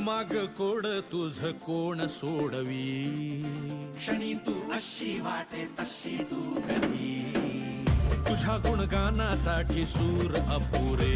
माग कोड तुझ कोण सोडवी, क्षणी तू अशी वाटे तशी तू कधी. तुझ्या गुणगानासाठी सूर अपुरे,